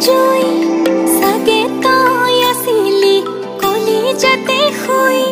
জুই সাগে তই আসিলি কলি যাতে শুই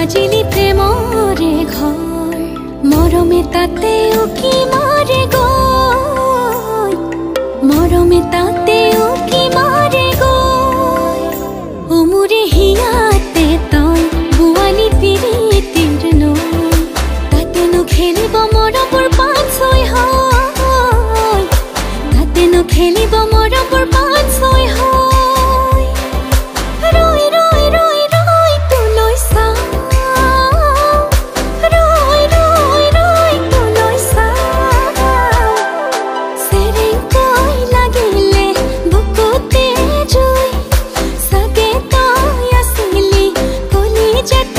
সাজিলি প্ৰেমৰে ঘৰ মৰমে তাতে উকি মাৰে গৈ মৰমে তাতে উকি মাৰে গৈ উমুৰে হিয়াতে তই বুৱানী পিৰিতিৰ নৈ তাতেনো খেলিব মৰমৰ পাত ছয় হয় তাতেনো খেলিব মৰমৰ পাত ছয় হয় Jet